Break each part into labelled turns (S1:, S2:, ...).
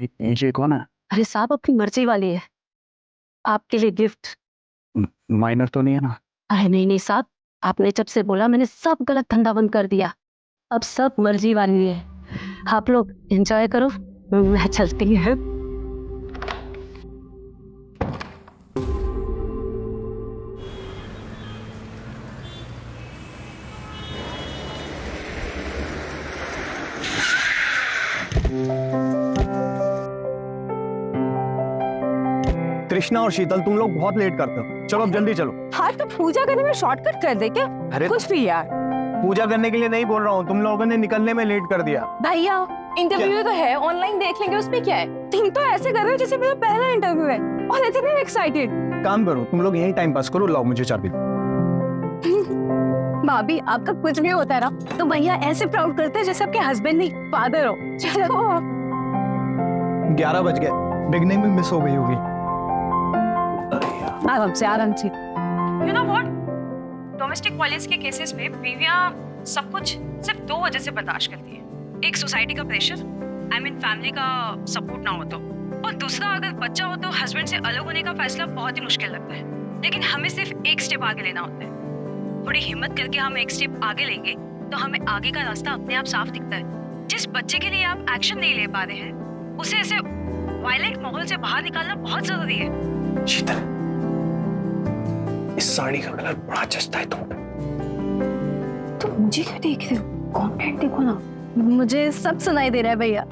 S1: ये कौन है?
S2: अरे साहब अपनी मर्जी वाली है, आपके लिए गिफ्ट।
S1: माइनर तो नहीं है ना?
S2: अरे नहीं नहीं साहब, आपने जब से बोला मैंने सब गलत धंधा बंद कर दिया। अब सब मर्जी वाली है, आप लोग एंजॉय करो, मैं चलती है।
S3: कृष्णा और शीतल, तुम लोग बहुत लेट करते हो। चलो अब जल्दी चलो।
S4: हाँ तो पूजा करने में शॉर्टकट कर दे क्या?
S3: अरे
S4: कुछ भी यार।
S3: पूजा करने के लिए नहीं बोल रहा हूँ, तुम लोगों ने निकलने में लेट कर दिया।
S4: भैया इंटरव्यू तो है, ऑनलाइन देख लेंगे, उसमें क्या है? तुम तो ऐसे कर रहे हो जैसे मेरा पहला इंटरव्यू है और इतने एक्साइटेड।
S3: काम करो, तुम लोग यही टाइम पास करो। लाओ मुझे चाबी।
S4: भाभी आपका कुछ भी होता है ना तो भैया ऐसे प्राउड करते हैं जैसे आपके हस्बैंड नहीं फादर हो। चलो
S3: 11 बज गए, बिगनिंग में मिस हो गई होगी।
S4: आराम से आराम से।
S5: You know what? Domestic violence के केसेस में बीवियां सब कुछ सिर्फ 2 वजह से बर्दाश्त करती हैं। एक सोसाइटी का प्रेशर, आई मीन फैमिली का सपोर्ट ना हो तो, और दूसरा अगर बच्चा हो तो हस्बैंड से अलग होने का फैसला बहुत ही मुश्किल लगता है। लेकिन हमें सिर्फ एक स्टेप आगे लेना होता है। थोड़ी हिम्मत करके हम एक स्टेप आगे लेंगे तो हमें आगे का रास्ता अपने आप साफ दिखता है। जिस बच्चे के लिए आप एक्शन नहीं ले पा रहे हैं उसे ऐसे वायलेंट माहौल से बाहर निकालना बहुत जरूरी है।
S3: शीतल, इस साड़ी का कलर बड़ा जचता है तुम पे।
S4: तो मुझे क्यों देख रहे हो? कॉन्टेंट देखो ना। मुझे सब सुनाई दे रहा है भैया।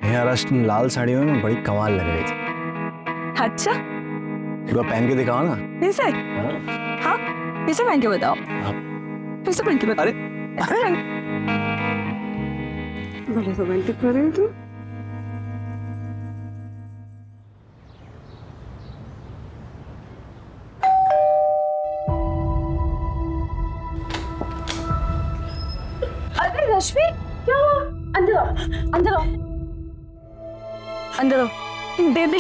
S3: यार आज तुम लाल साड़ी में बड़ी कमाल लग रही थी।
S4: अच्छा
S3: एक बार पहन के दिखाओ ना।
S4: ऐसे? हाँ ऐसे पहन के बताओ। ऐसे पहन के बताओ।
S3: अरे
S4: बड़े रोमांटिक कर रहे हो तुम। अरे रश्मि क्या हुआ? अंदर आओ, अंदर आओ, अंदर आओ। दीदी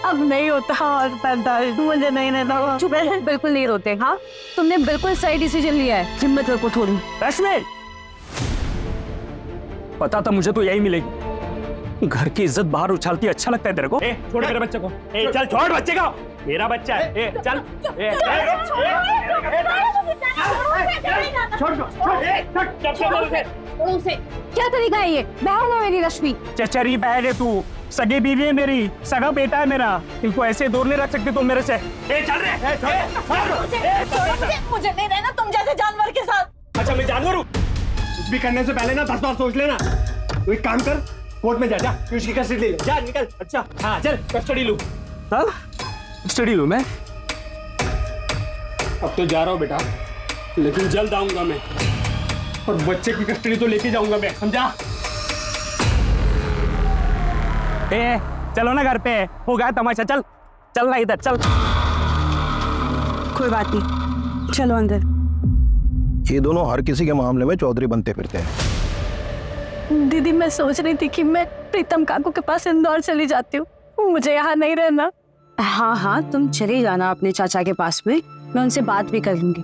S4: अब नहीं होता और बर्दाश्त, मुझे नहीं रहना। चुप रहे, बिल्कुल नहीं रोते। हाँ तुमने बिल्कुल सही डिसीजन लिया है, हिम्मत रखो थोड़ी।
S1: रश्मि, पता था मुझे तो यही मिलेगी। घर की इज्जत बाहर उछालती अच्छा लगता है तेरे को? छोड़ मेरे बच्चे को। चल छोड़ बच्चे को, मेरा बच्चा है। चल
S4: क्या तरीका है ये? बहन है मेरी रश्मि।
S1: चचरी बहन है तू, सगी बीवी है मेरी, सगा बेटा है मेरा। इनको ऐसे दूर नहीं रख सकते तुम मेरे से। चल रे,
S4: मुझे नहीं रहना तुम जैसे जानवर के साथ।
S6: अच्छा मैं जानवर हूँ? कुछ भी करने से पहले ना 10 बार सोच लेना। तो एक काम कर, कोर्ट में जा, उसकी कस्टडी ले ले। जा निकल। अच्छा हाँ चल कस्टडी लूँ।
S1: स्टडी लूँ मैं?
S6: अब तो जा रहा हूँ बेटा, लेकिन जल्द आऊंगा मैं, और बच्चे की कस्टडी तो लेके जाऊंगा मैं, समझा?
S1: चलो ना घर पे, हो गया तमाशा। चल चल ना इधर, चल।
S4: कोई बात नहीं, चलो अंदर।
S3: ये दोनों हर किसी के मामले में चौधरी बनते फिरते हैं।
S4: दीदी मैं सोच रही थी कि मैं प्रीतम काकू के पास इंदौर चली जाती हूँ, मुझे यहाँ नहीं रहना।
S2: हाँ हाँ तुम चले जाना अपने चाचा के पास में, मैं उनसे बात भी कर लूंगी।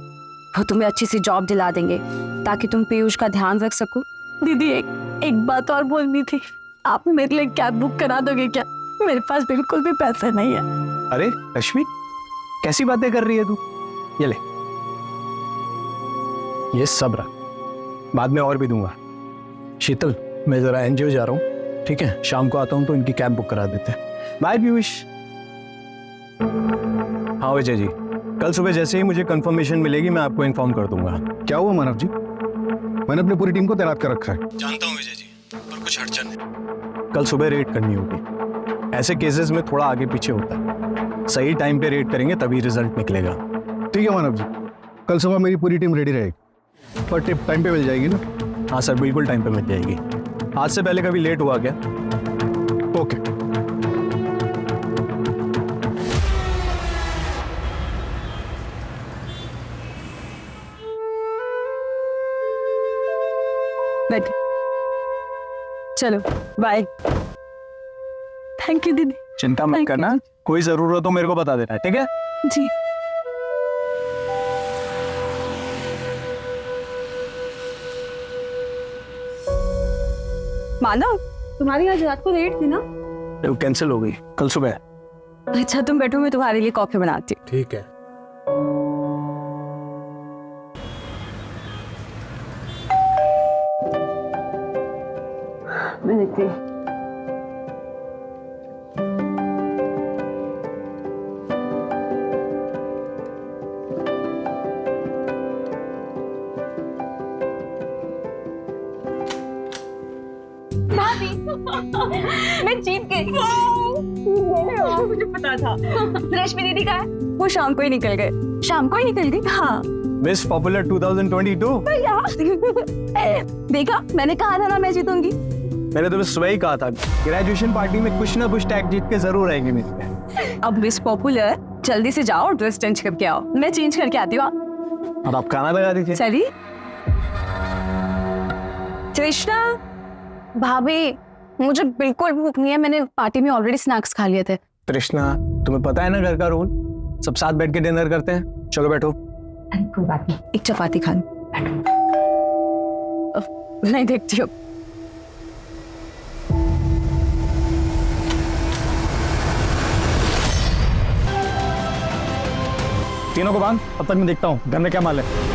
S2: वो तुम्हें अच्छी सी जॉब दिला देंगे ताकि तुम पीयूष का ध्यान रख सको।
S4: दीदी एक बात और बोलनी थी, आप मेरे लिए कैब बुक करा दोगे क्या? मेरे पास बिल्कुल भी पैसे नहीं है।
S3: अरे रश्मि, कैसी बातें कर रही है तू? ये ले, ये सब रख, बाद में और भी दूंगा। शीतल, मैं जरा एनजीओ जा रहा हूँ, ठीक है? शाम को आता हूँ तो इनकी कैब बुक करा देते हैं। बाय पीयूष। हाँ विजय जी, कल सुबह जैसे ही मुझे कंफर्मेशन मिलेगी मैं आपको इन्फॉर्म कर दूंगा।
S7: क्या हुआ मानव जी? मैंने अपनी पूरी टीम को तैनात कर रखा है।
S3: जानता हूँ विजय जी, पर कुछ अड़चन है। कल सुबह रेड करनी होगी। ऐसे केसेस में थोड़ा आगे पीछे होता है, सही टाइम पे रेड करेंगे तभी रिजल्ट निकलेगा।
S7: ठीक है मानव जी, कल सुबह मेरी पूरी टीम रेडी रहेगी। पर टिप टाइम पे मिल जाएगी ना?
S3: हाँ सर, बिल्कुल टाइम पे मिल जाएगी। आज से पहले कभी लेट हुआ क्या?
S7: ओके।
S4: चलो बाय। थैंक यू दीदी।
S3: चिंता मत करना, कोई जरूरत हो मेरे को बता देना, ठीक है?
S4: जी। मानव, तुम्हारी आज रात को रेट थी ना?
S3: वो कैंसिल हो गई कल सुबह।
S4: अच्छा तुम बैठो, मैं तुम्हारे लिए कॉफी बनाती हूँ।
S3: ठीक है।
S4: मैं देखती हूँ।
S5: मैं जीत गई। मुझे पता था। रश्मि दीदी कहाँ है?
S4: वो शाम को ही निकल गए।
S5: शाम को ही निकल गई।
S4: हाँ
S3: मिस पॉपुलर 2022।
S4: देखा, मैंने कहा था ना मैं जीतूंगी।
S3: मैंने तुम्हें सुबह ही कहा था ग्रेजुएशन पार्टी में कुछ ना कुछ टैग जीत के जरूर आएगी मेरे।
S4: अब मिस पॉपुलर, जल्दी से जाओ और ड्रेस चेंज करके आओ। मैं चेंज करके आती हूँ।
S3: और आप खाना लगा दीजिए।
S4: चलिए। कृष्णा
S5: भाभी, मुझे बिल्कुल भूख नहीं है। मैंने पार्टी में ऑलरेडी स्नैक्स खा लिए थे।
S3: तृष्णा, तुम्हें पता है ना घर का रूल, सब साथ बैठ के डिनर करते हैं। चलो बैठो।
S4: कोई बात नहीं, एक चपाती खा लो। नहीं देखती हूँ।
S3: तीनों को बांध, अब तक मैं देखता हूँ घर में क्या माल है।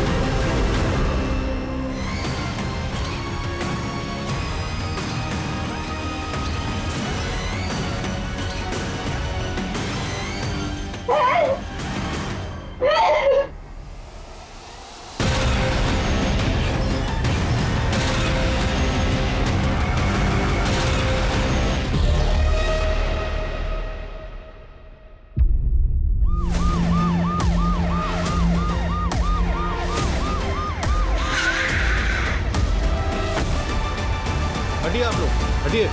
S7: हटिए आप लोग, हटिए।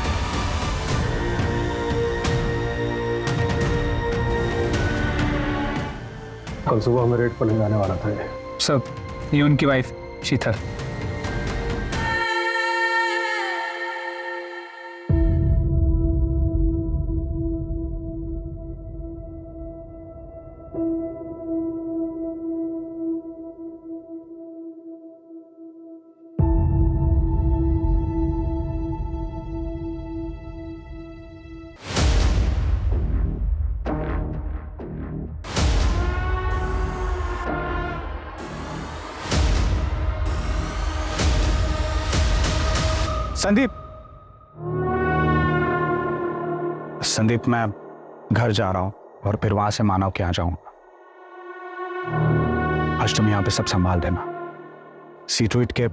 S7: कल सुबह हमें रेड पर जाने वाला था ये।
S1: सब ये उनकी वाइफ शीतल।
S8: संदीप, मैं घर जा रहा हूं और फिर वहां से मानव के यहाँ जाऊंगा। आज तुम यहाँ पे सब संभाल देना। सीटूइट के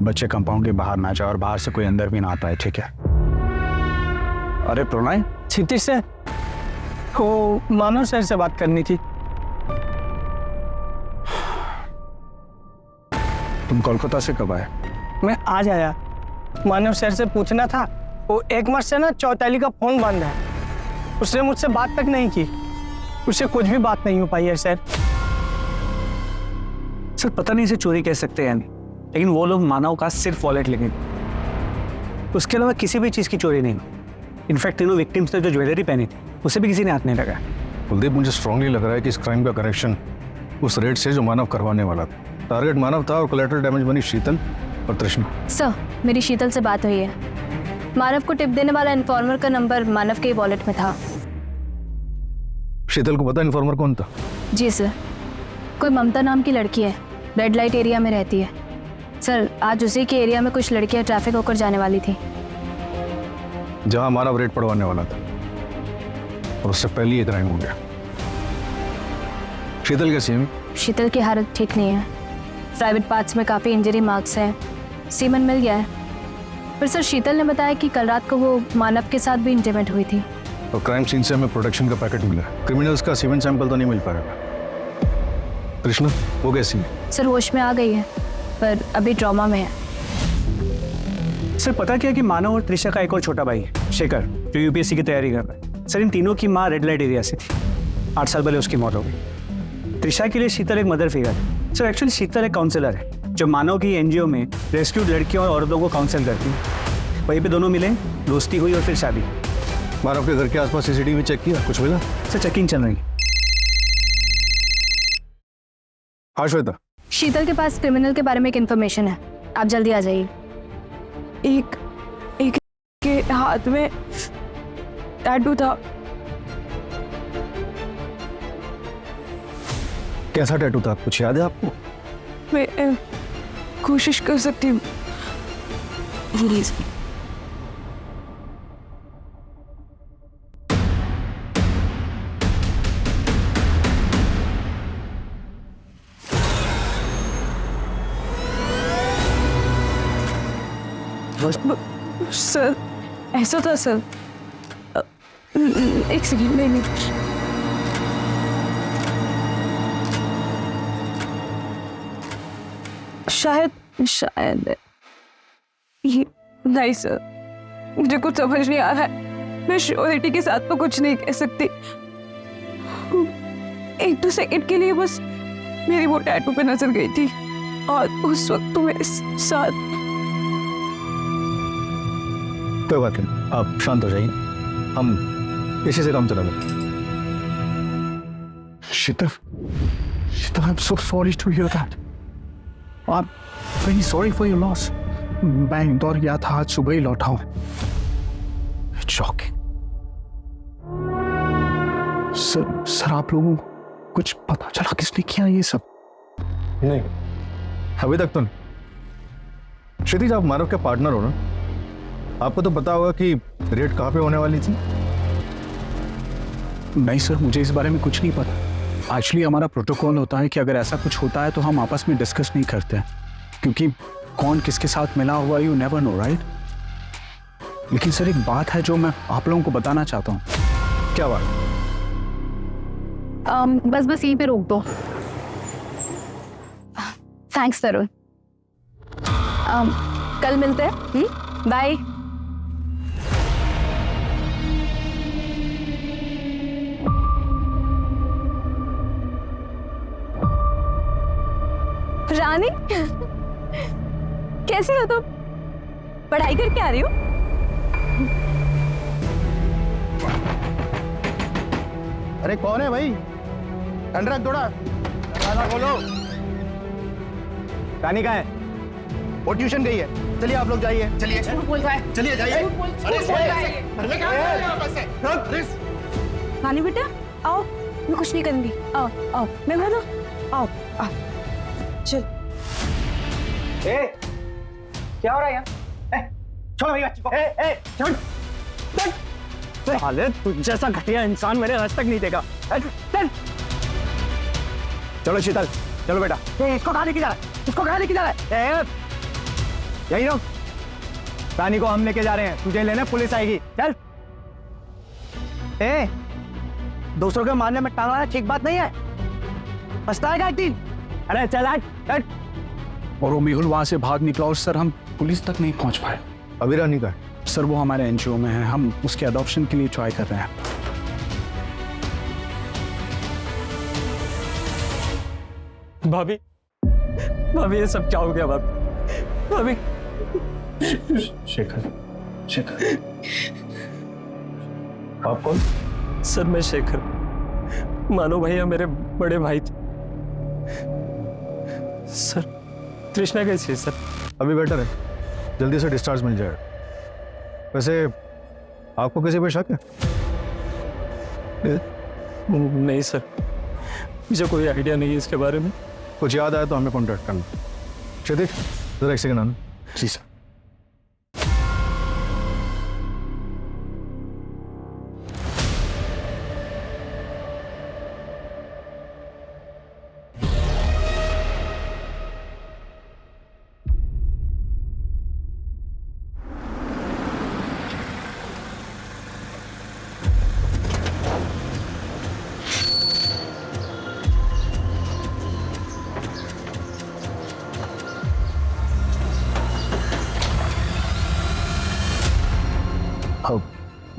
S8: बच्चे कंपाउंड के बाहर ना जाए और बाहर से कोई अंदर भी ना आ पाए, ठीक है? अरे प्रणय,
S6: क्षितिज से वो मानव सर से बात करनी थी।
S8: तुम कोलकाता से कब आए?
S6: मैं आज आया। मानव सर से पूछना था, वो एक मास से ना चौताली का फोन बंद है। उसने मुझसे बात तक नहीं की। उससे कुछ भी बात नहीं हो पाई है सर।
S1: सर पता नहीं इसे चोरी कह सकते हैं, लेकिन वो लोग मानव का सिर्फ वॉलेट लेंगे, उसके अलावा किसी भी चीज की चोरी नहीं। इनफैक्ट तीनों विक्टिम्स ने जो ज्वेलरी पहनी थी उसे भी किसी ने हाथ नहीं लगाया।
S7: कुलदीप, मुझे स्ट्रांगली लग रहा है कि इस क्राइम का कनेक्शन उस रेड से जो मानव करवाने वाला था। टारगेट मानव था और कोलैटरल डैमेज बनी शीतल और तृष्णा।
S5: सर, मेरी शीतल से बात हुई है। मानव को टिप देने वाला इन्फॉर्मर का नंबर मानव के वॉलेट में था।
S7: शीतल को पता इन्फॉर्मर कौन था?
S5: जी सर, कोई ममता नाम की लड़की है, रेड लाइट एरिया में रहती है। सर, आज उसी के एरिया में कुछ लड़कियां ट्रैफिक होकर जाने वाली थी,
S7: जहां मानव रेड पड़वाने वाला था, और उससे पहले ये क्राइम हो गया। शीतल कैसी है?
S5: शीतल की हालत ठीक नहीं है। प्राइवेट पार्ट्स में काफ़ी इंजरी मार्क्स हैं, सीमन मिल गया है। पर सर, शीतल ने बताया कि कल रात को वो मानव के साथ भी इंटीमेट हुई थी।
S7: और क्राइम सीन से हमें प्रोटेक्शन का पैकेट मिला। क्रिमिनल्स का सीमेंट सैंपल तो नहीं मिल पाएगा। कृष्णा, वो कैसी है?
S5: सर, होश में आ गई है, पर अभी ट्रॉमा में है।
S1: सर पता क्या कि मानव और त्रिशा का एक और छोटा भाई है, शेखर, जो यूपीएससी की तैयारी कर रहा है। सर, इन तीनों की माँ रेड लाइट एरिया से थी। 8 साल पहले उसकी मौत हो गई। त्रिशा के लिए शीतल एक मदर फिगर है। सर एक्चुअली शीतल एक काउंसलर है जो मानव की एनजीओ में रेस्क्यूड लड़कियों और औरतों को काउंसिल करती है। वहीं पे दोनों मिले, दोस्ती हुई और फिर शादी।
S7: मानव के घर के आसपास सीसीटीवी चेक किया, कुछ मिला?
S1: सर चेकिंग चल रही है।
S7: हाँ श्वेता,
S5: शीतल के पास क्रिमिनल के बारे में एक इन्फॉर्मेशन है, आप जल्दी आ जाइए।
S4: एक मेरे हाथ में टैटू था।
S3: कैसा टैटू था, कुछ याद है आपको?
S4: मैं कोशिश कर सकती हूँ। प्लीज। सर ऐसा था सर। एक सेकंड, नहीं शायद ये नहीं सर, मुझे कुछ समझ नहीं आ रहा है। मैं श्योरिटी के साथ तो कुछ नहीं कह सकती। 1-2 सेकंड के लिए बस मेरी वो टैटू पे नजर गई थी और उस वक्त तो मेरे साथ।
S3: कोई बात नहीं, आप शांत हो जाइए, हम इसी से काम चला लेंगे।
S8: शीतल, शीतल, I'm so sorry to hear that. I'm very sorry for your loss. मैं इंदौर गया था, आज सुबह ही लौटा हूँ। It's shocking. सर आप लोगों को कुछ पता चला किसने किया ये सब?
S3: नहीं, अभी तक तो नहीं। क्षितिज, आप मानव के पार्टनर हो ना, आपको तो पता होगा कि रेड कहाँ पे होने वाली थी।
S8: नहीं सर, मुझे इस बारे में कुछ नहीं पता। एक्चुअली हमारा प्रोटोकॉल होता है कि अगर ऐसा कुछ होता है तो हम आपस में डिस्कस नहीं करते हैं, क्योंकि कौन किसके साथ मिला हुआ यू नेवर नो, राइट? लेकिन सर एक बात है जो मैं आप लोगों को बताना चाहता हूँ।
S3: क्या बात?
S4: बस यहीं पे रोक दो। थैंक्स तरुण। कल मिलते हैं। बाय। रानी, कैसी हो तुम? पढ़ाई करके आ रही हो?
S3: अरे कौन है भाई? अंडर थोड़ा दरवाजा खोलो। रानी कहाँ है? वो ट्यूशन गई है। चलिए आप लोग जाइए। चलिए चलिए जाइए।
S4: रानी बेटा आओ, मैं कुछ नहीं करूंगी। आओ आओ, मैं बता दो। आओ आओ, चल।
S1: क्या हो रहा है यार? छोड़ो भाई बच्ची को। छोड़। साले तुझ जैसा घटिया इंसान मैंने आज तक नहीं देखा। चल। चलो शीतल, चलो बेटा। इसको कहाँ लेके जा रहा है? इसको कहाँ लेके जा रहा है? यही रहो। रानी को हम लेके जा रहे हैं, तुझे लेने पुलिस आएगी। चल। दूसरों के मारने में टांग लाना ठीक बात नहीं है। पछताएगा एक दिन। अरे चल आज, चल।
S8: और वो मेहुल वहां से भाग निकला और सर हम पुलिस तक नहीं पहुंच पाए।
S3: अभी रानी का?
S8: सर वो हमारे एनजीओ में है, हम उसके अडॉप्शन के लिए ट्राई कर रहे हैं।
S1: भाभी, भाभी ये सब क्या हो गया? भाभी,
S3: शेखर, शेखर। आप कौन?
S1: सर मैं शेखर, मानो भैया मेरे बड़े भाई थे। सर तृष्णा कैसी है सर?
S3: अभी बेटर है, जल्दी से डिस्चार्ज मिल जाएगा। वैसे आपको किसी पे शक है?
S1: नहीं सर, मुझे कोई आइडिया नहीं है इसके बारे में।
S3: कुछ याद आया तो हमें कॉन्टैक्ट करना। क्षितिज, जरा एक सेकंड आना।
S8: जी सर।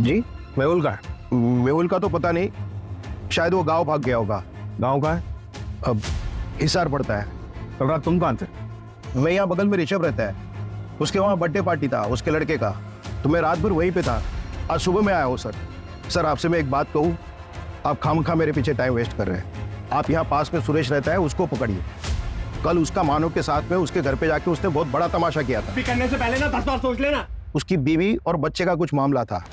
S3: जी, मेहुल का तो पता नहीं, शायद वो गांव भाग गया होगा। गांव का है? अब हिसार पड़ता है। कल रात तुम कहाँ थे? मैं यहाँ बगल में ऋषभ रहता है, उसके वहाँ बर्थडे पार्टी था उसके लड़के का, तो मैं रात भर वहीं पे था। आज सुबह में आया हूँ सर। सर आपसे मैं एक बात कहूँ, आप खामखा मेरे पीछे टाइम वेस्ट कर रहे हैं। आप यहाँ पास में सुरेश रहता है, उसको पकड़िए। कल उसका मानव के साथ में उसके घर पे जाके उसने बहुत बड़ा तमाशा किया था।
S6: करने से पहले ना 10 बार सोच लेना।
S3: उसकी बीवी और बच्चे का कुछ मामला था।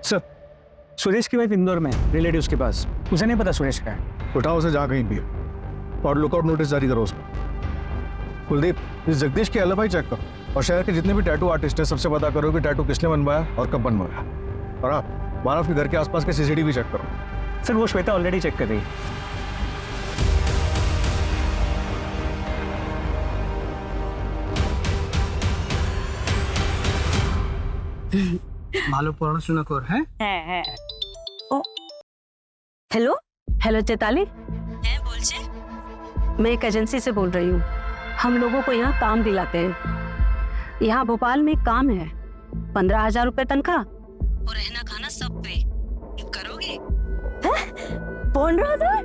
S1: सर, सुरेश की वाइफ इंदौर में रिलेटिव्स के पास, उसे नहीं पता सुरेश का है।
S7: उठाओ उसे जहाँ कहीं भी और लुकआउट नोटिस जारी करो उसको। कुलदीप, इस जगदीश के एलिबाई चेक करो और शहर के जितने भी टैटू आर्टिस्ट हैं सबसे पता करो कि टैटू किसने बनवाया और कब बनवाया। और हाँ, मानव के घर के आसपास के सीसीटीवी चेक करो।
S1: सर, वो श्वेता ऑलरेडी चेक कर रही है।
S6: मालूम पढ़ाशोना कर है
S4: है ओ हेलो हेलो चैताली, मैं एक एजेंसी से बोल रही हूँ। हम लोगों को यहाँ काम दिलाते हैं। यहाँ भोपाल में एक काम है, 15,000 रुपए तनख्वाह और रहना खाना सब पे। करोगे? 15,000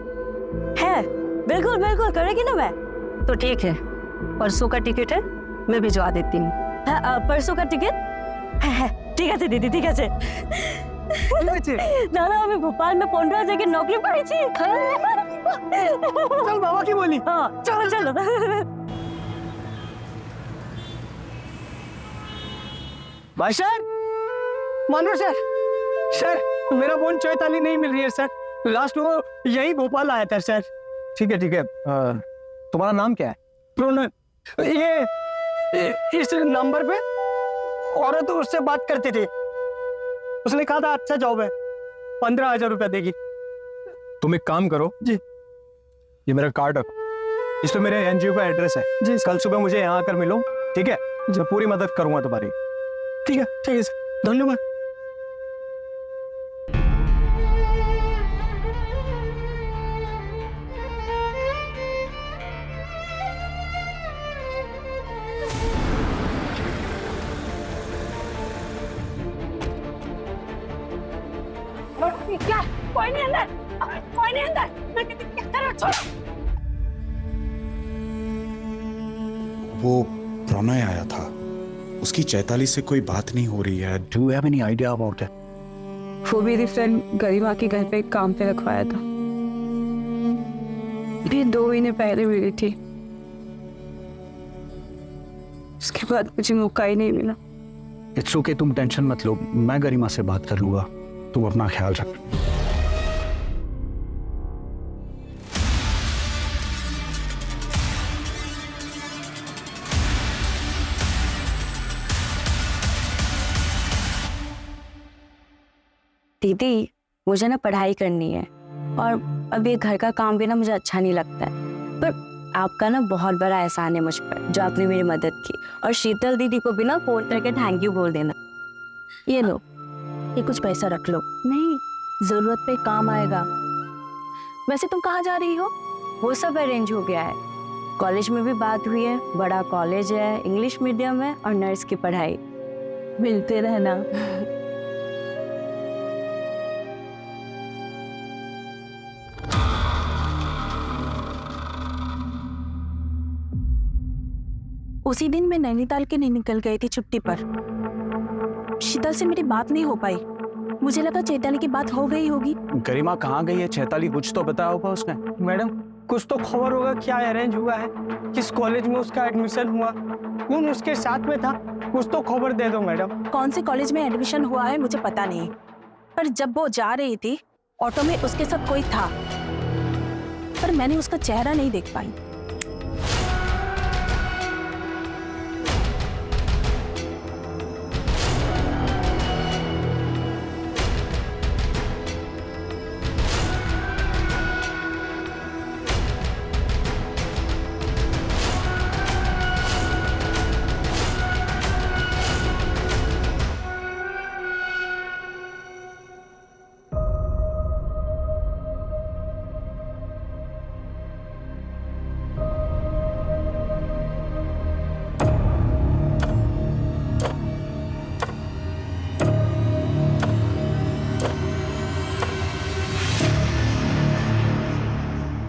S4: है? बिल्कुल बिल्कुल करेगी ना मैं। तो ठीक है, परसों का टिकट है, मैं भिजवा देती हूँ। परसों का टिकट ঠিক আছে দিদি, ঠিক আছে। না না, আমি ভোপাল में 15,000 की नौकरी পাইছি।
S6: चल बाबा की बोली।
S4: हाँ चलो चलो।
S6: भाई सर, मानो सर, सर मेरा फोन चैताली नहीं मिल रही है सर। लास्ट वो यही भोपाल आया था सर।
S1: ठीक है ठीक है, तुम्हारा नाम क्या है?
S6: प्रोनल, ये इस नंबर पे औरत उससे बात करती थी। उसने कहा था अच्छा जॉब है, 15,000 रुपया देगी।
S1: तुम एक काम करो
S6: जी,
S1: ये मेरा कार्ड रखो, इसमें मेरे एनजीओ का एड्रेस है जी। कल सुबह मुझे यहाँ आकर मिलो, ठीक है? मैं पूरी मदद करूंगा तुम्हारी।
S6: ठीक है सर, धन्यवाद।
S4: क्या? कोई नहीं अंदर, कोई नहीं अंदर। मैं कहती क्या करो, छोड़ो।
S8: वो प्रणय आया था, उसकी चैताली से कोई बात नहीं हो रही है। Do you have any idea about it?
S9: वो मेरी फ्रेंड गरिमा के घर पे काम पे रखवाया था। ये 2 महीने पहले मिली थी, उसके बाद मुझे मौका ही नहीं मिला।
S8: इट्स ओके, तुम टेंशन मत लो, मैं गरिमा से बात कर लूंगा। तुम अपना ख्याल रख।
S4: दीदी, मुझे ना पढ़ाई करनी है और अब ये घर का काम भी ना मुझे अच्छा नहीं लगता है। पर आपका ना बहुत बड़ा एहसान है मुझ पर, जो आपने मेरी मदद की। और शीतल दीदी को भी ना फोन करके थैंक यू बोल देना। ये लो, ये कुछ पैसा रख लो। नहीं, जरूरत पे काम आएगा। वैसे तुम कहाँ जा रही हो? वो सब अरेंज हो गया है, कॉलेज में भी बात हुई है, बड़ा कॉलेज है, इंग्लिश मीडियम है और नर्स की पढ़ाई। मिलते रहना।
S9: उसी दिन मैं नैनीताल के लिए निकल गई थी छुट्टी पर। शीतल से मेरी बात नहीं हो पाई। मुझे लगा चैताली की बात हो गई होगी।
S8: गरिमा कहाँ गई है? चैताली कुछ तो बताया होगा उसने।
S6: मैडम, कुछ तो खबर होगा, क्या अरेंज हुआ है, किस कॉलेज में उसका एडमिशन हुआ, कौन उसके साथ में था, कुछ तो खबर दे दो मैडम।
S9: कौन से कॉलेज में एडमिशन हुआ है मुझे पता नहीं, पर जब वो जा रही थी ऑटो में उसके साथ कोई था, पर मैंने उसका चेहरा नहीं देख पाई।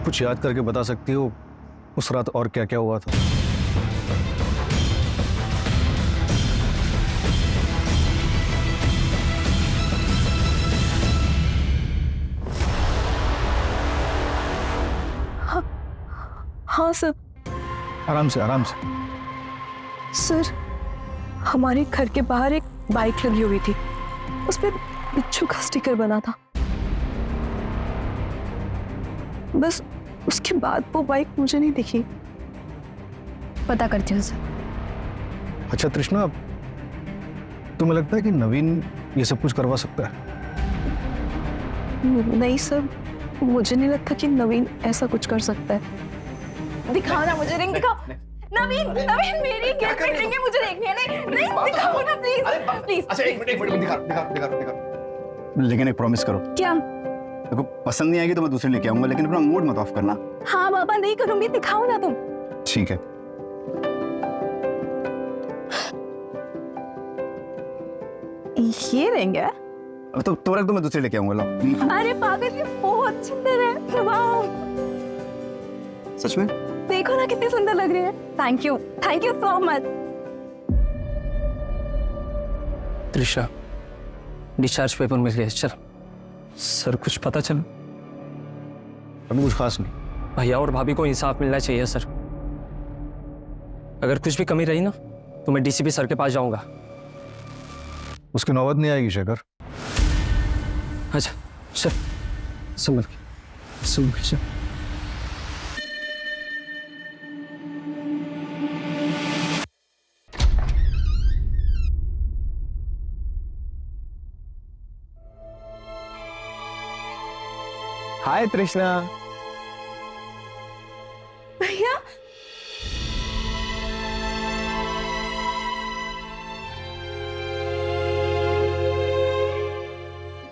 S7: कुछ याद करके बता सकती हो उस रात और क्या क्या हुआ था?
S9: हाँ सर।
S7: आराम से आराम से।
S9: सर, हमारे घर के बाहर एक बाइक लगी हुई थी, उस पे बिच्छू का स्टिकर बना था। बस उसके बाद वो बाइक मुझे नहीं दिखी।
S2: पता करती हूँ सर।
S7: अच्छा तृष्णा, तुम्हें लगता है कि नवीन ये सब कुछ करवा सकता है?
S9: नहीं सर, मुझे नहीं लगता कि नवीन ऐसा कुछ कर सकता है। दिखाओ ना मुझे रिंग, दिखाओ। नवीन, नवीन मेरी गर्लफ्रेंड रिंग है, मुझे देखनी है। नहीं दिखाओ ना प्लीज, प्लीज।
S3: अच्छा एक मिनट दिखा।
S10: लेकिन एक प्रॉमिस करो।
S9: क्या?
S10: देखो पसंद नहीं आएगी तो मैं दूसरी लेके आऊंगा, लेकिन अपना मूड मत ऑफ करना।
S9: हाँ बाबा, नहीं करूंगी, दिखाओ ना तुम।
S10: ठीक है।
S9: ये रिंग है?
S10: अब तो रख दो, मैं दूसरी लेके आऊंगा। लो।
S9: अरे पागल, ये बहुत सुंदर है। वाओ,
S10: सच में?
S9: देखो ना कितनी सुंदर लग रही है। Thank you so much.
S6: Trisha, discharge paper मिल गया। चल सर, कुछ पता चला?
S7: अभी कुछ खास नहीं।
S6: भैया और भाभी को इंसाफ मिलना चाहिए सर। अगर कुछ भी कमी रही ना तो मैं डीसीपी सर के पास जाऊंगा।
S7: उसकी नौबत नहीं आएगी शेखर।
S6: अच्छा चल, संभल के चल।
S11: हाय तृष्णा।
S9: भैया,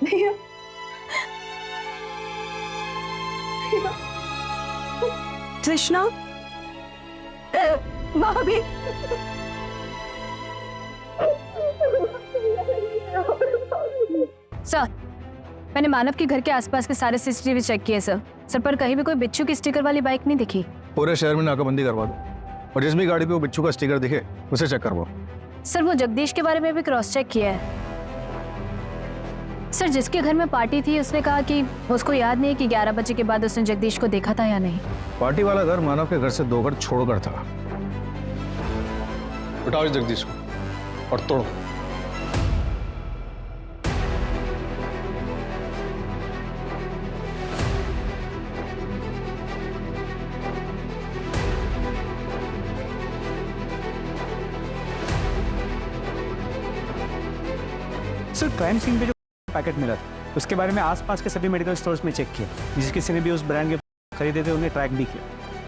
S9: भैया, कृष्णा, भाभी।
S2: सर, मैंने मानव के घर के आसपास के सारे सीसीटीवी चेक किए सर। सर, पर कहीं भी कोई बिच्छू की स्टिकर वाली बाइक नहीं दिखी।
S7: पूरे शहर में नाकाबंदी करवा दो और जिस भी गाड़ी पे वो बिच्छू का स्टिकर दिखे उसे चेक करवाओ।
S2: सर, वो जगदीश के बारे में भी क्रॉस चेक किया है। सर, जिसके घर में पार्टी थी उसने कहा कि उसको याद नहीं है कि 11 बजे के बाद उसने जगदीश को देखा था या नहीं।
S7: पार्टी वाला घर मानव के घर से 2 घर छोड़कर था। उठाओ इस जगदीश को और तोड़ो।
S1: सर, क्राइम सीन पे जो पैकेट मिला था उसके बारे में आसपास के सभी मेडिकल स्टोर्स में चेक किया। जिस किसी ने भी उस ब्रांड के खरीदे थे उन्हें ट्रैक भी किया,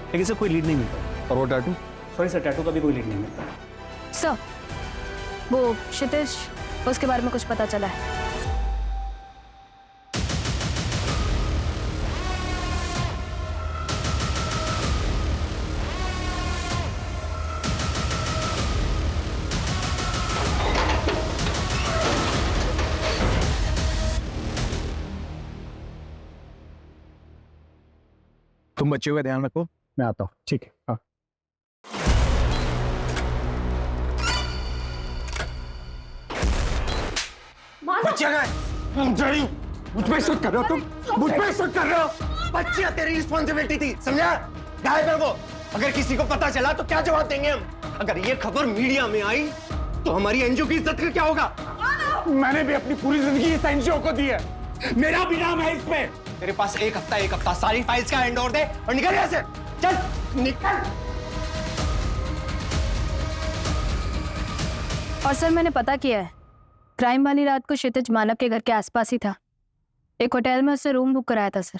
S1: लेकिन सर कोई लीड नहीं मिलता।
S7: और वो टैटू?
S1: सॉरी सर, टैटू का भी कोई लीड नहीं मिलता।
S2: सर, वो क्षितिज, उसके बारे में कुछ पता चला है?
S8: तुम बच्चे हुए ध्यान रखो, मैं आता हूँ। ठीक है। हाँ।
S3: बच्चियां गए, मुझ पे शक कर रहे हो तुम? मुझ पे शक कर रहे हो? बच्चियां तेरी रिस्पॉन्सिबिलिटी थी, समझा? गायब है वो। अगर किसी को पता चला तो क्या जवाब देंगे हम? अगर ये खबर मीडिया में आई तो हमारी एनजीओ की इज्जत का क्या होगा?
S11: मैंने भी अपनी पूरी जिंदगी इस एनजीओ को दी है, मेरा भी नाम है इसमें।
S3: तेरे पास एक हफ्ता सारी फाइल्स का हैंड ओवर दे और निकल यहाँ से। चल निकल।
S2: और सर, मैंने पता किया है, क्राइम वाली रात को क्षितिज मानव के घर के आसपास ही था। एक होटल में उससे रूम बुक कराया था सर।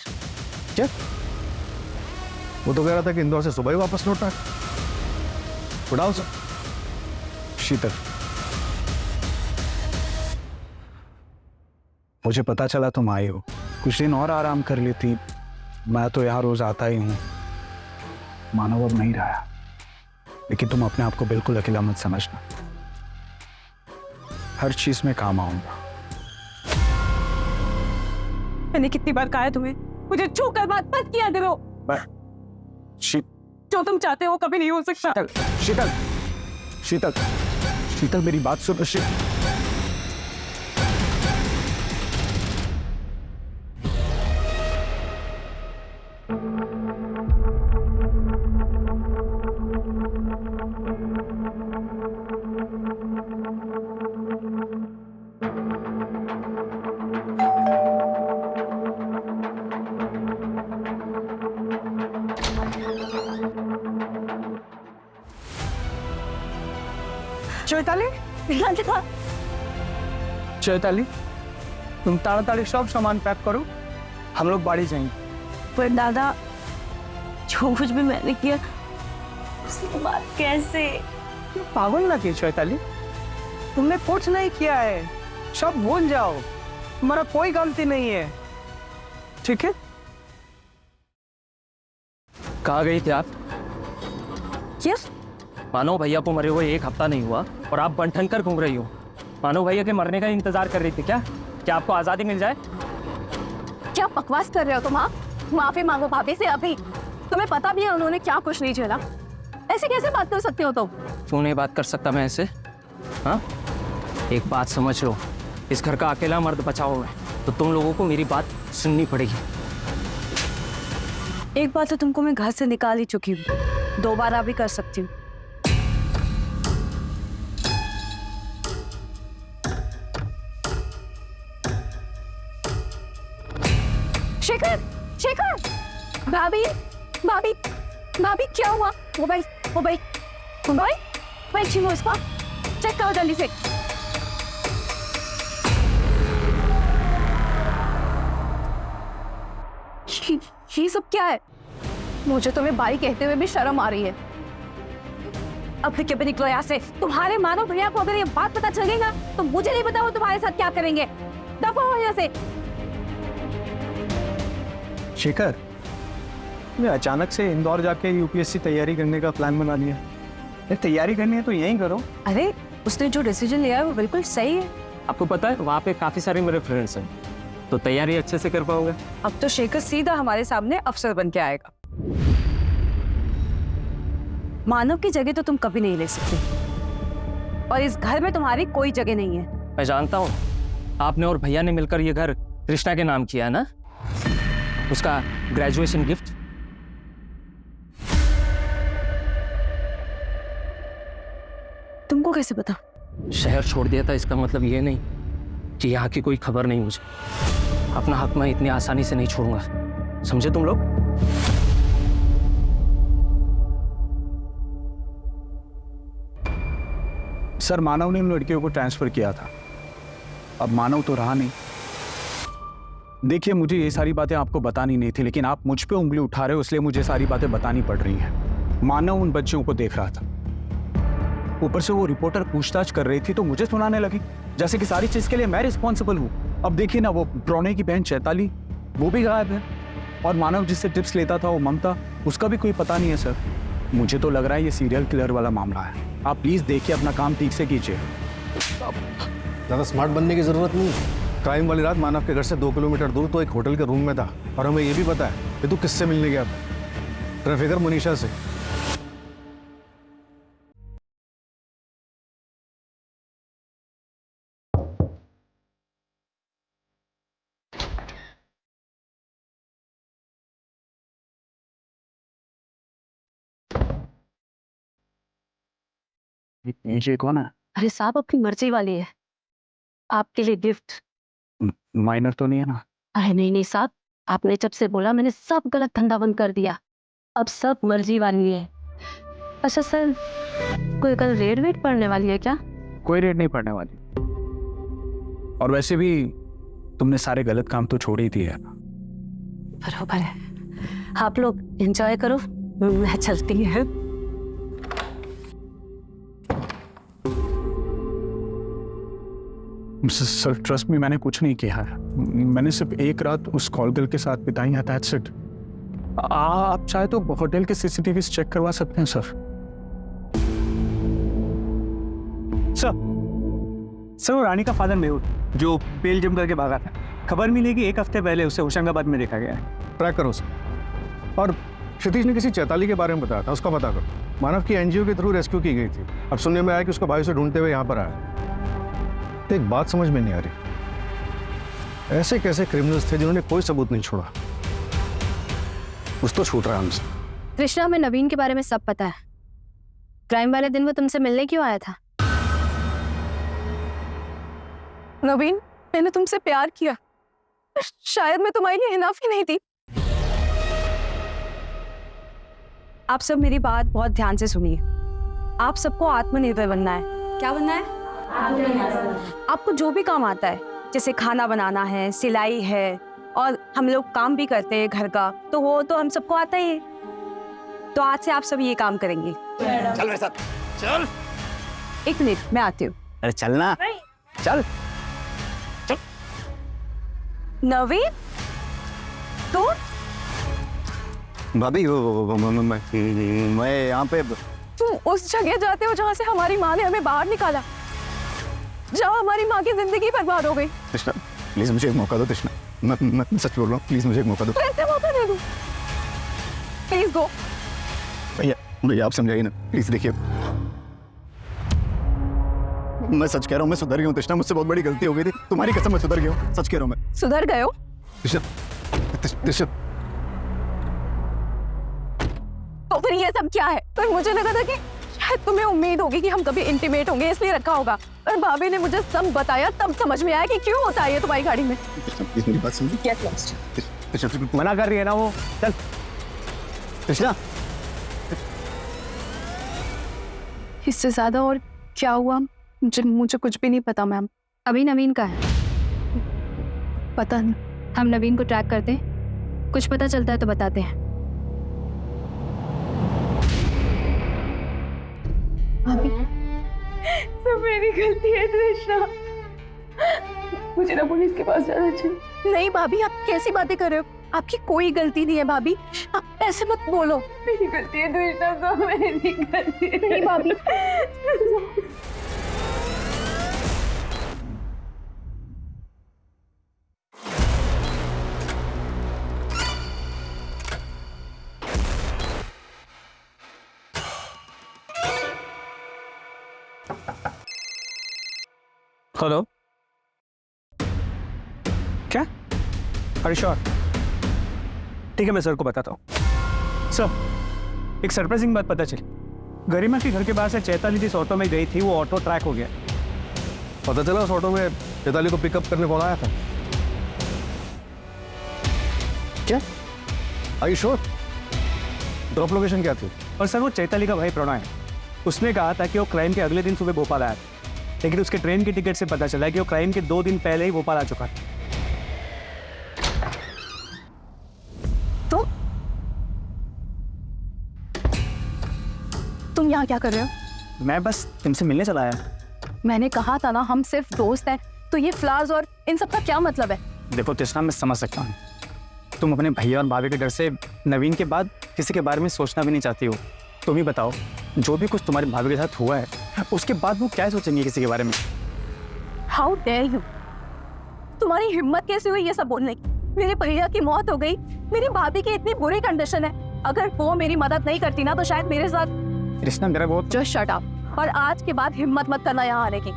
S7: क्या? वो तो कह रहा था कि इंदौर से सुबह ही वापस लौटना है। उठाओ सर।
S8: शीतल, मुझे पता चला तुम आई हो। कुछ दिन और आराम कर लेती, मैं तो यहाँ रोज आता ही हूँ। मानव अब नहीं रहा, लेकिन तुम अपने आप को बिल्कुल अकेला मत समझना। हर चीज में काम आऊंगा।
S9: मैंने कितनी बार कहा है तुम्हें, मुझे छू कर बात मत किया करो। जो तुम चाहते हो कभी नहीं हो सकता।
S8: शीतल, शीतल, शीतल, मेरी बात सुनो।
S6: चैताली
S4: देखा
S6: चैताली तुम ताड़ाताड़ी सब सामान पैक करो, हम लोग बाड़ी जाएंगे।
S4: पर दादा जो कुछ भी मैंने किया उसके बाद कैसे?
S6: पागल ना की चैताली, तुमने कुछ नहीं किया है, सब भूल जाओ, तुम्हारा कोई गलती नहीं है, ठीक है?
S12: कहाँ गई थी आप?
S4: क्या?
S12: मानो भैया को मरे हुए 1 हफ्ता नहीं हुआ और आप बन ठन कर घूम रही हो। मानो भैया के मरने का इंतजार कर रही थी क्या? क्या आपको आज़ादी मिल जाए?
S9: क्या बकवास कर रहे हो तुम? आप माफी मांगो भाभी से अभी। तुम्हें पता भी है उन्होंने क्या कुछ नहीं झेला। ऐसे कैसे बात कर सकते हो तुम?
S12: क्यों नहीं बात कर सकता मैं ऐसे? हाँ, एक बात समझ लो, इस घर का अकेला मर्द बचा हुआ है तो तुम लोगों को मेरी बात सुननी पड़ेगी।
S4: एक बार तो तुमको मैं घर से निकाल ही चुकी हूँ, दोबारा भी कर सकती हूँ।
S9: शेखर, शेखर, भाभी, भाभी, भाभी क्या हुआ? मोबाइल, मोबाइल, मोबाइल, मोबाइल छीनो इसका, चेक करो जल्दी से। ये सब क्या है? मुझे तुम्हें भाई कहते हुए भी शर्म आ रही है।
S4: अब फिर क्यों निकलो यहाँ से?
S9: तुम्हारे मानो भैया को अगर ये बात पता चलेगा तो मुझे नहीं पता वो तुम्हारे साथ क्या करेंगे। दफा हो यहाँ से।
S6: शेखर, मैं अचानक से इंदौर जाके यूपीएससी तैयारी करने का प्लान बना लिया। तैयारी करनी है तो यहीं करो।
S4: अरे उसने जो डिसीजन लिया है वो बिल्कुल सही है।
S12: आपको पता है वहाँ पे काफ़ी सारे मेरे फ्रेंड्स हैं, तो तैयारी अच्छे से कर पाओगे।
S4: अब तो शेखर सीधा हमारे सामने अफसर बन के आएगा। मानव की जगह तो तुम कभी नहीं ले सकते और इस घर में तुम्हारी कोई जगह नहीं है।
S12: मैं जानता हूँ आपने और भैया ने मिलकर ये घर कृष्णा के नाम किया है ना, उसका ग्रेजुएशन गिफ्ट।
S4: तुमको कैसे पता?
S12: शहर छोड़ दिया था इसका मतलब ये नहीं कि यहाँ की कोई खबर नहीं मुझे। अपना हक मैं इतनी आसानी से नहीं छोड़ूंगा, समझे तुम लोग?
S8: सर, मानव ने उन लड़कियों को ट्रांसफर किया था, अब मानव तो रहा नहीं। देखिए, मुझे ये सारी बातें आपको बतानी नहीं थी, लेकिन आप मुझ पे उंगली उठा रहे हो, इसलिए मुझे सारी बातें बतानी पड़ रही हैं। मानव उन बच्चों को देख रहा था, ऊपर से वो रिपोर्टर पूछताछ कर रही थी तो मुझे सुनाने लगी जैसे कि सारी चीज के लिए मैं रिस्पॉन्सिबल हूँ। अब देखिए ना, वो प्रणय की बहन चैताली वो भी गायब है, और मानव जिससे टिप्स लेता था वो ममता, उसका भी कोई पता नहीं है सर। मुझे तो लग रहा है ये सीरियल किलर वाला मामला है। आप प्लीज देखिए, अपना काम ठीक से कीजिए।
S7: ज़्यादा स्मार्ट बनने की जरूरत नहीं है। क्राइम वाली रात मानव के घर से 2 किलोमीटर दूर तो एक होटल के रूम में था, और हमें ये भी पता है कि तू किससे मिलने गया था। तेरा फिक्र मनीषा से।
S8: ये कौन है?
S2: अरे साहब, अपनी मर्जी वाली है, आपके लिए गिफ्ट।
S8: माइनर तो नहीं है ना?
S2: अरे नहीं नहीं साहब, आपने जब से बोला मैंने सब गलत धंधा बंद कर दिया, अब सब मर्जी वाली है। अच्छा सर, कोई कल रेड वेट पड़ने वाली है क्या?
S8: कोई रेड नहीं पड़ने वाली, और वैसे भी तुमने सारे गलत काम तो छोड़ ही दिए।
S2: बरोबर है, आप लोग एंजॉय करो, मैं चलती है।
S8: सर ट्रस्ट में मैंने कुछ नहीं किया है, मैंने सिर्फ एक रात उस कॉल गर्ल के साथ बिताई है, दैट्स इट। आप चाहे तो होटल के सीसीटीवी चेक करवा सकते हैं सर।
S1: सर वो रानी का फादर मेहुल जो पेल जम करके भागा था, खबर मिली कि 1 हफ्ते पहले उसे होशंगाबाद में देखा गया है।
S7: ट्रैक करो सर। और क्षितिज ने किसी चैताली के बारे में बताया था, उसका पता करो। मानव की एनजीओ के थ्रू रेस्क्यू की गई थी, अब सुनने में आया कि उसका भाई उसे ढूंढते हुए यहाँ पर आया। तो एक बात समझ में नहीं आ रही, ऐसे कैसे क्रिमिनल्स थे जिन्होंने कोई सबूत नहीं छोड़ा? कुछ तो छूट रहा है हमसे।
S9: कृष्णा, हमें नवीन के बारे में सब पता है। क्राइम वाले दिन वो तुमसे मिलने क्यों आया था?
S13: नवीन, मैंने तुमसे प्यार किया, शायद मैं तुम्हारे लिए इनफ ही नहीं थी।
S4: आप सब मेरी बात बहुत ध्यान से सुनिए। आप सबको आत्मनिर्भर बनना है, क्या बनना है? आपको जो भी काम आता है, जैसे खाना बनाना है, सिलाई है, और हम लोग काम भी करते हैं घर का, तो वो तो हम सबको आता ही है। तो आज से आप सब ये काम करेंगे।
S10: चल मेरे साथ, चल।
S4: एक मिनट, मैं आती हूँ।
S10: अरे चलना, चल।
S4: नवीन, तो
S10: भाभी मैं यहाँ पे
S13: तुम उस जगह जाते हो जहाँ से हमारी माँ ने हमें बाहर निकाला, जहाँ हमारी माँ की जिंदगी बर्बाद हो गई।
S10: कृष्णा प्लीज मुझे एक मौका दो। कृष्णा मैं सच बोल रहा हूँ, प्लीज मुझे एक मौका दो।
S13: कैसे मौका दे दूँ? Please go.
S10: भैया आप समझाइए ना प्लीज। देखिए मैं सच कह रहा हूँ, मैं सुधर गया हूँ तृष्णा, मुझसे बहुत बड़ी गलती हो गई थी, तुम्हारी कसम मैं सुधर गया हूँ, सच कह रहा हूँ मैं।
S13: सुधर गए हो?
S10: तृष्णा
S13: तो फिर ये सब क्या है? तो मुझे लगा था कि शायद तुम्हें उम्मीद होगी कि हम कभी इंटीमेट होंगे, इसलिए रखा होगा। और भाभी ने मुझे सब बताया, तब समझ में आया कि क्यों होता है ये तुम्हारी गाड़ी में।
S10: प्लीज मेरी बात समझो।
S13: Get lost।
S3: मना कर रही है ना वो, चल।
S10: कृष्णा
S13: इससे ज्यादा और क्या हुआ मुझे कुछ भी नहीं पता मैम।
S2: अभी नवीन का है,
S13: पता नहीं।
S2: हम नवीन को ट्रैक करते हैं, कुछ पता चलता है तो बताते हैं।
S13: भाभी
S9: सब मेरी गलती है तृष्णा, मुझे ना पुलिस के पास जाना चाहिए।
S13: नहीं भाभी, आप कैसी बातें कर रहे हो? आपकी कोई गलती नहीं है भाभी, आप ऐसे मत बोलो।
S9: मेरी गलती है तृष्णा, सब मेरी गलती है।
S13: नहीं भाभी।
S1: हेलो, क्या? अरे श्योर, ठीक है मैं सर को बताता हूँ। सर एक सरप्राइजिंग बात पता चली, गरिमा के घर के बाहर से चैताली जिस ऑटो में गई थी वो ऑटो ट्रैक हो गया।
S7: पता चला उस ऑटो में चैताली को पिकअप करने कौन आया था?
S1: क्या?
S7: I sure? ड्रॉप लोकेशन क्या थी?
S1: और सर वो चैताली का भाई प्रणय है, उसने कहा था कि वो क्राइम के अगले दिन सुबह भोपाल आया था, लेकिन उसके ट्रेन की टिकट से पता चला कि वो क्राइम के 2 दिन पहले ही भोपाल आ चुका था।
S13: तो तुम यहाँ क्या कर रहे हो?
S1: मैं बस तुमसे मिलने चला आया।
S13: मैंने कहा था ना हम सिर्फ दोस्त हैं, तो ये फ्लावर्स और इन सब का क्या मतलब है?
S1: देखो तृष्णा, मैं समझ सकता हूँ तुम अपने भैया और भाभी के डर से नवीन के बाद किसी के बारे में सोचना भी नहीं चाहती हो। तुम ही बताओ, जो भी कुछ तुम्हारी भाभी के साथ हुआ है उसके बाद वो क्या सोचेंगे किसी के बारे में?
S13: How dare you! तुम्हारी हिम्मत कैसे हुई ये सब बोलने की? मेरे भैया की मौत हो गई, मेरी भाभी की इतनी बुरी कंडीशन है, अगर वो मेरी मदद नहीं करती ना तो शायद मेरे साथ।
S1: कृष्णा मेरा बहुत
S13: जस्ट शट अप, और आज के बाद हिम्मत मत करना यहाँ आने की।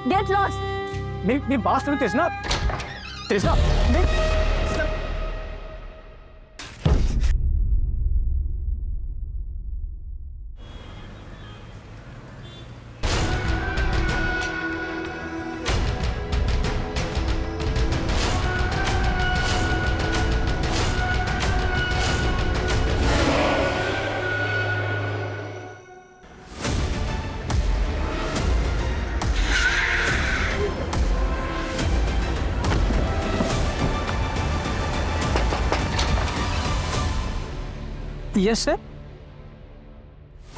S13: Get lost.
S1: मेरी बात सुनो तृष्णा, तृष्णा
S6: यस सर।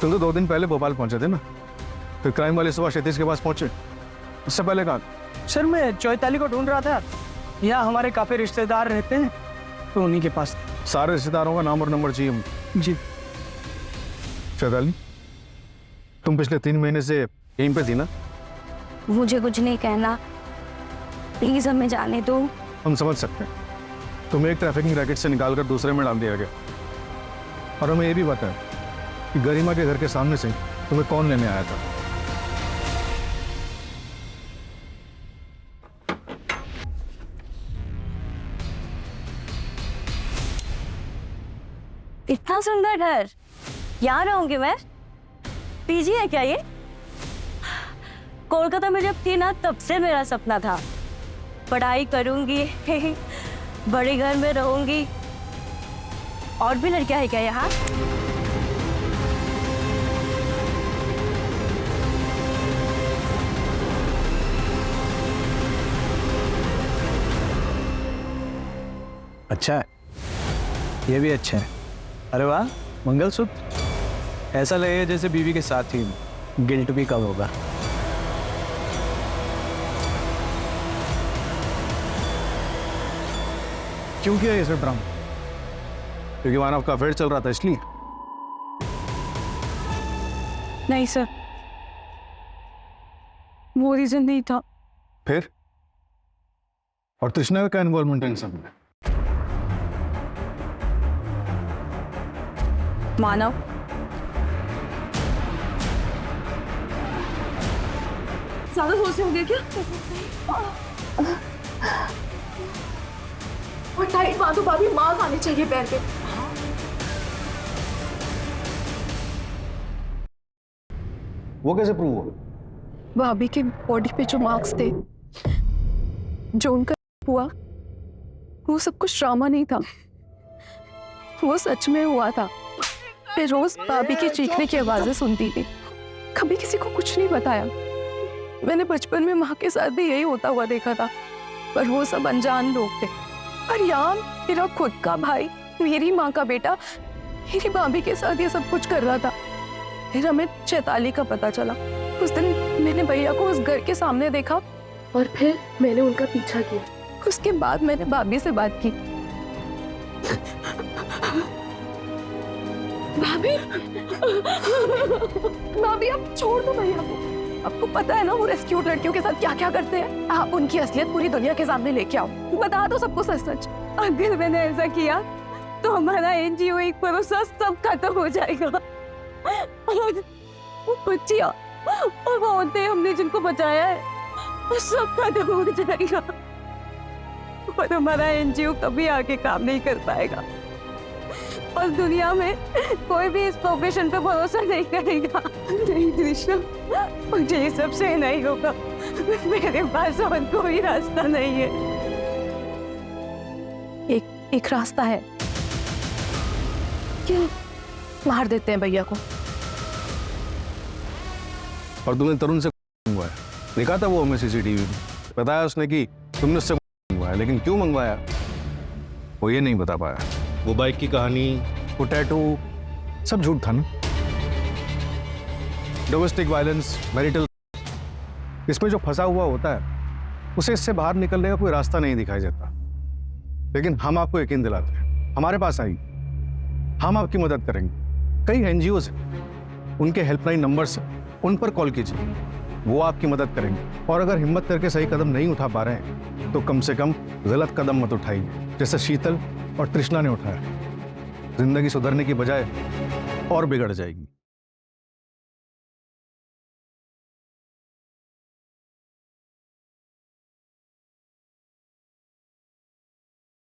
S7: तुम तो 2 दिन पहले भोपाल पहुंचे थे ना, फिर क्राइम वाले सुबह क्षितिज के पास पहुंचे, इससे पहले कहाँ?
S6: सर मैं चौताली को ढूंढ रहा था, यहाँ हमारे काफी रिश्तेदार रहते हैं तो उन्हीं के पास।
S7: सारे रिश्तेदारों का नाम और नंबर चाहिए मुझे।
S6: जी।
S7: चैताली, तुम पिछले 3 महीने से यहीं पे थी ना?
S4: मुझे कुछ नहीं कहना, प्लीज हमें जाने दो।
S7: हम समझ सकते हैं, तुम्हें एक ट्रैफिकिंग रैकेट से निकालकर दूसरे में डाल दिया गया, और हमें ये भी पता है कि गरिमा के घर के सामने से तुम्हें कौन लेने आया था।
S4: इतना सुंदर घर, यहाँ रहूंगी मैं? पीजी है क्या ये? कोलकाता में जब थी ना तब से मेरा सपना था, पढ़ाई करूंगी बड़े घर में रहूंगी। और भी लड़कियां है क्या यहाँ?
S1: अच्छा है, ये भी अच्छा है। अरे वाह, मंगलसूत्र ऐसा लगेगा जैसे बीवी के साथ ही गिल्ट भी कम होगा।
S7: क्यों किया ये सब ड्रामा? क्योंकि मानव का अफेयर चल रहा था इसलिए?
S9: नहीं सर, वो रीजन नहीं था।
S7: फिर? और तृष्णा का क्या इन्वॉल्वमेंट है इन सब में?
S9: मानव, ज्यादा जोर से हो गया क्या? और टाइट बांधो भाभी, मार्क आने चाहिए पैर पे।
S7: वो कैसे प्रूव हुआ?
S9: भाभी के बॉडी पे जो मार्क्स थे, जो उनका हुआ, वो सब कुछ ड्रामा नहीं था, वो सच में हुआ था। मैं रोज भाभी की चीखने की आवाजें सुनती थी, कभी किसी को कुछ नहीं बताया। मैंने बचपन में माँ के साथ भी यही होता हुआ देखा था, पर वो सब अनजान लोग थे। और यार, मेरा खुद का भाई, मेरी माँ का बेटा, मेरी भाभी के साथ ये सब कुछ कर रहा था। फिर हमें चैताली का पता चला। उस दिन मैंने भैया को उस घर के सामने देखा और फिर मैंने उनका पीछा किया। उसके बाद मैंने भाभी से बात की। भाभी, भाभी आप छोड़ दो भैया को। आपको पता है ना वो रेस्क्यूड लड़कियों के साथ क्या क्या करते हैं। आप उनकी असलियत पूरी दुनिया के सामने लेके आओ, बता दो सबको सच सच। अगर मैंने ऐसा किया तो हमारा एनजीओ एक भरोसा सब खत्म हो जाएगा। वो बच्चियां और वो औरतें हमने जिनको बचाया है, वो सब खत्म हो जाएगा और हमारा एनजीओ कभी आगे काम नहीं कर पाएगा और दुनिया में कोई भी इस प्रोफेशन पे भरोसा नहीं करेगा। नहीं कृष्णा, मुझे ये सब से नहीं होगा। मेरे पास और कोई रास्ता नहीं है। एक रास्ता है कि मार देते हैं भैया को।
S7: और तुमने तरुण से मंगवाया? देखा था वो हमें सीसीटीवी में, बताया उसने कि तुमने उससे मंगवाया, लेकिन क्यों मंगवाया वो ये नहीं बता पाया। वो बाइक की कहानी, वो टैटू, सब झूठ था ना। डोमेस्टिक वायलेंस, मैरिटल, इसमें जो फंसा हुआ होता है उसे इससे बाहर निकलने का कोई रास्ता नहीं दिखाई देता। लेकिन हम आपको यकीन दिलाते हैं, हमारे पास आइए, हम आपकी मदद करेंगे। कई एनजीओज हैं, उनके हेल्पलाइन नंबर्स हैं, उन पर कॉल कीजिए, वो आपकी मदद करेंगे। और अगर हिम्मत करके सही कदम नहीं उठा पा रहे हैं तो कम से कम गलत कदम मत उठाइए, जैसे शीतल और तृष्णा ने उठाया। जिंदगी सुधरने की बजाय और बिगड़ जाएगी।